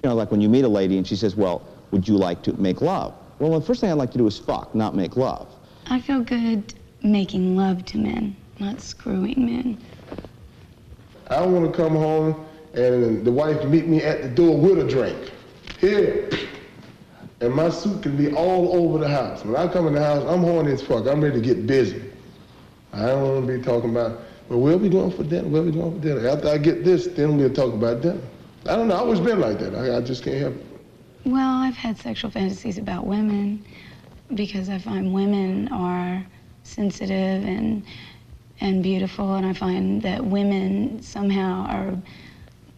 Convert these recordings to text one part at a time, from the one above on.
know, like when you meet a lady and she says, well, would you like to make love? Well, the first thing I'd like to do is fuck, not make love. I feel good making love to men, not screwing men. I want to come home and the wife meet me at the door with a drink. Here. And my suit can be all over the house. When I come in the house, I'm horny as fuck. I'm ready to get busy. I don't want to be talking about, well, what are we doing for dinner? What are we doing for dinner? After I get this, then we'll talk about dinner. I don't know. I've always been like that. I just can't help it. Well, I've had sexual fantasies about women because I find women are sensitive and beautiful, and I find that women somehow are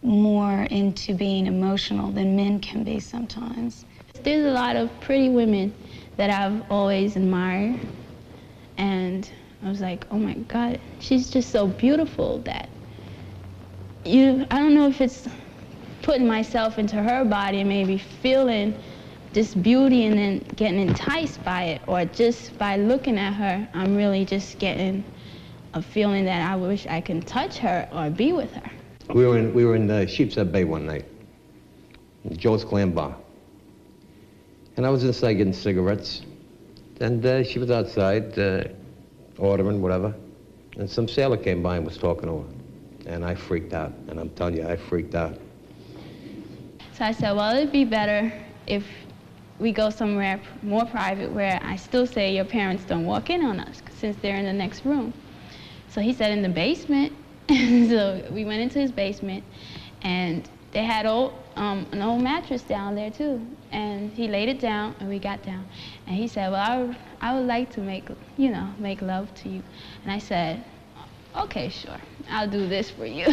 more into being emotional than men can be sometimes. There's a lot of pretty women that I've always admired, and I was like, oh my God, she's just so beautiful that I don't know if it's putting myself into her body and maybe feeling this beauty and then getting enticed by it, or just by looking at her, I'm really just getting a feeling that I wish I could touch her or be with her. We were in Sheepshead Bay one night, Joe's Clam Bar. And I was inside getting cigarettes, and she was outside ordering whatever, and some sailor came by and was talking to her, and I freaked out, and I'm telling you, I freaked out. So I said, well, it'd be better if we go somewhere more private where I still say your parents don't walk in on us, since they're in the next room. So he said in the basement. So we went into his basement, and they had an old mattress down there too. And he laid it down, and we got down. And he said, well, I would like to make love to you. And I said, okay, sure, I'll do this for you.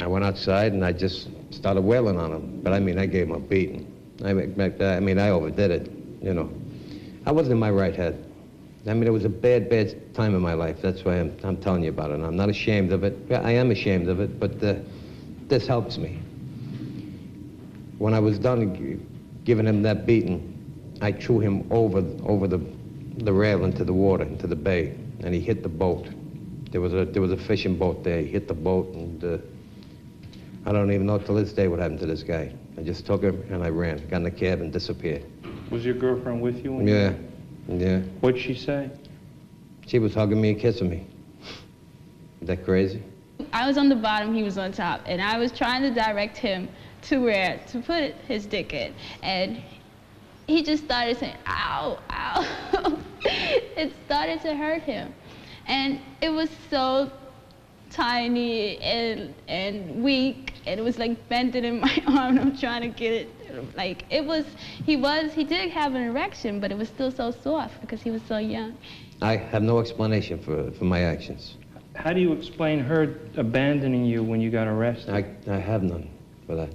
I went outside and I just started wailing on him. But I mean, I gave him a beating. I mean, I overdid it, you know. I wasn't in my right head. I mean, it was a bad, bad time in my life. That's why I'm telling you about it. And I'm not ashamed of it. I am ashamed of it, but this helps me. When I was done giving him that beating, I threw him over the rail into the water, into the bay, and he hit the boat. There was a fishing boat there. He hit the boat, and I don't even know till this day what happened to this guy. I just took him and I ran, got in the cab and disappeared. Was your girlfriend with you? Yeah. Yeah. What'd she say? She was hugging me and kissing me. Is that crazy? I was on the bottom, he was on top, and I was trying to direct him to where to put his dick in. And he just started saying, ow, ow. It started to hurt him. And it was so tiny and weak, and it was like bending in my arm, and I'm trying to get it. Like, he did have an erection, but it was still so soft because he was so young. I have no explanation for my actions. How do you explain her abandoning you when you got arrested? I have none for that.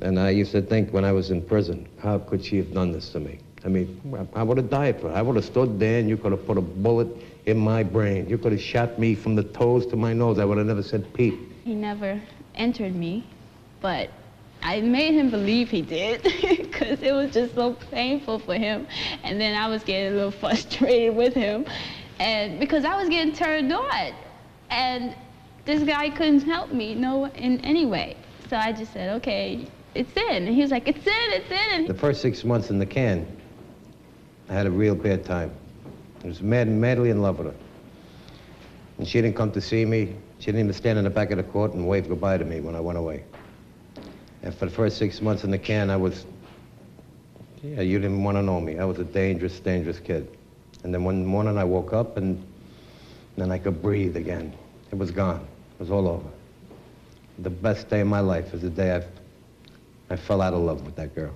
And I used to think when I was in prison, how could she have done this to me? I mean, I would have died for her. I would have stood there and you could have put a bullet in my brain. You could have shot me from the toes to my nose. I would have never said peep. He never entered me, but I made him believe he did because it was just so painful for him. And then I was getting a little frustrated with him, and because I was getting turned on, and this guy couldn't help me in any way. So I just said, okay, it's in. And he was like, it's in. The first 6 months in the can, I had a real bad time. I was madly in love with her. And she didn't come to see me. She didn't even stand in the back of the court and wave goodbye to me when I went away. And for the first 6 months in the can, I was, yeah, you didn't want to know me. I was a dangerous, dangerous kid. And then one morning I woke up and then I could breathe again. It was gone. It was all over. The best day of my life is the day I fell out of love with that girl.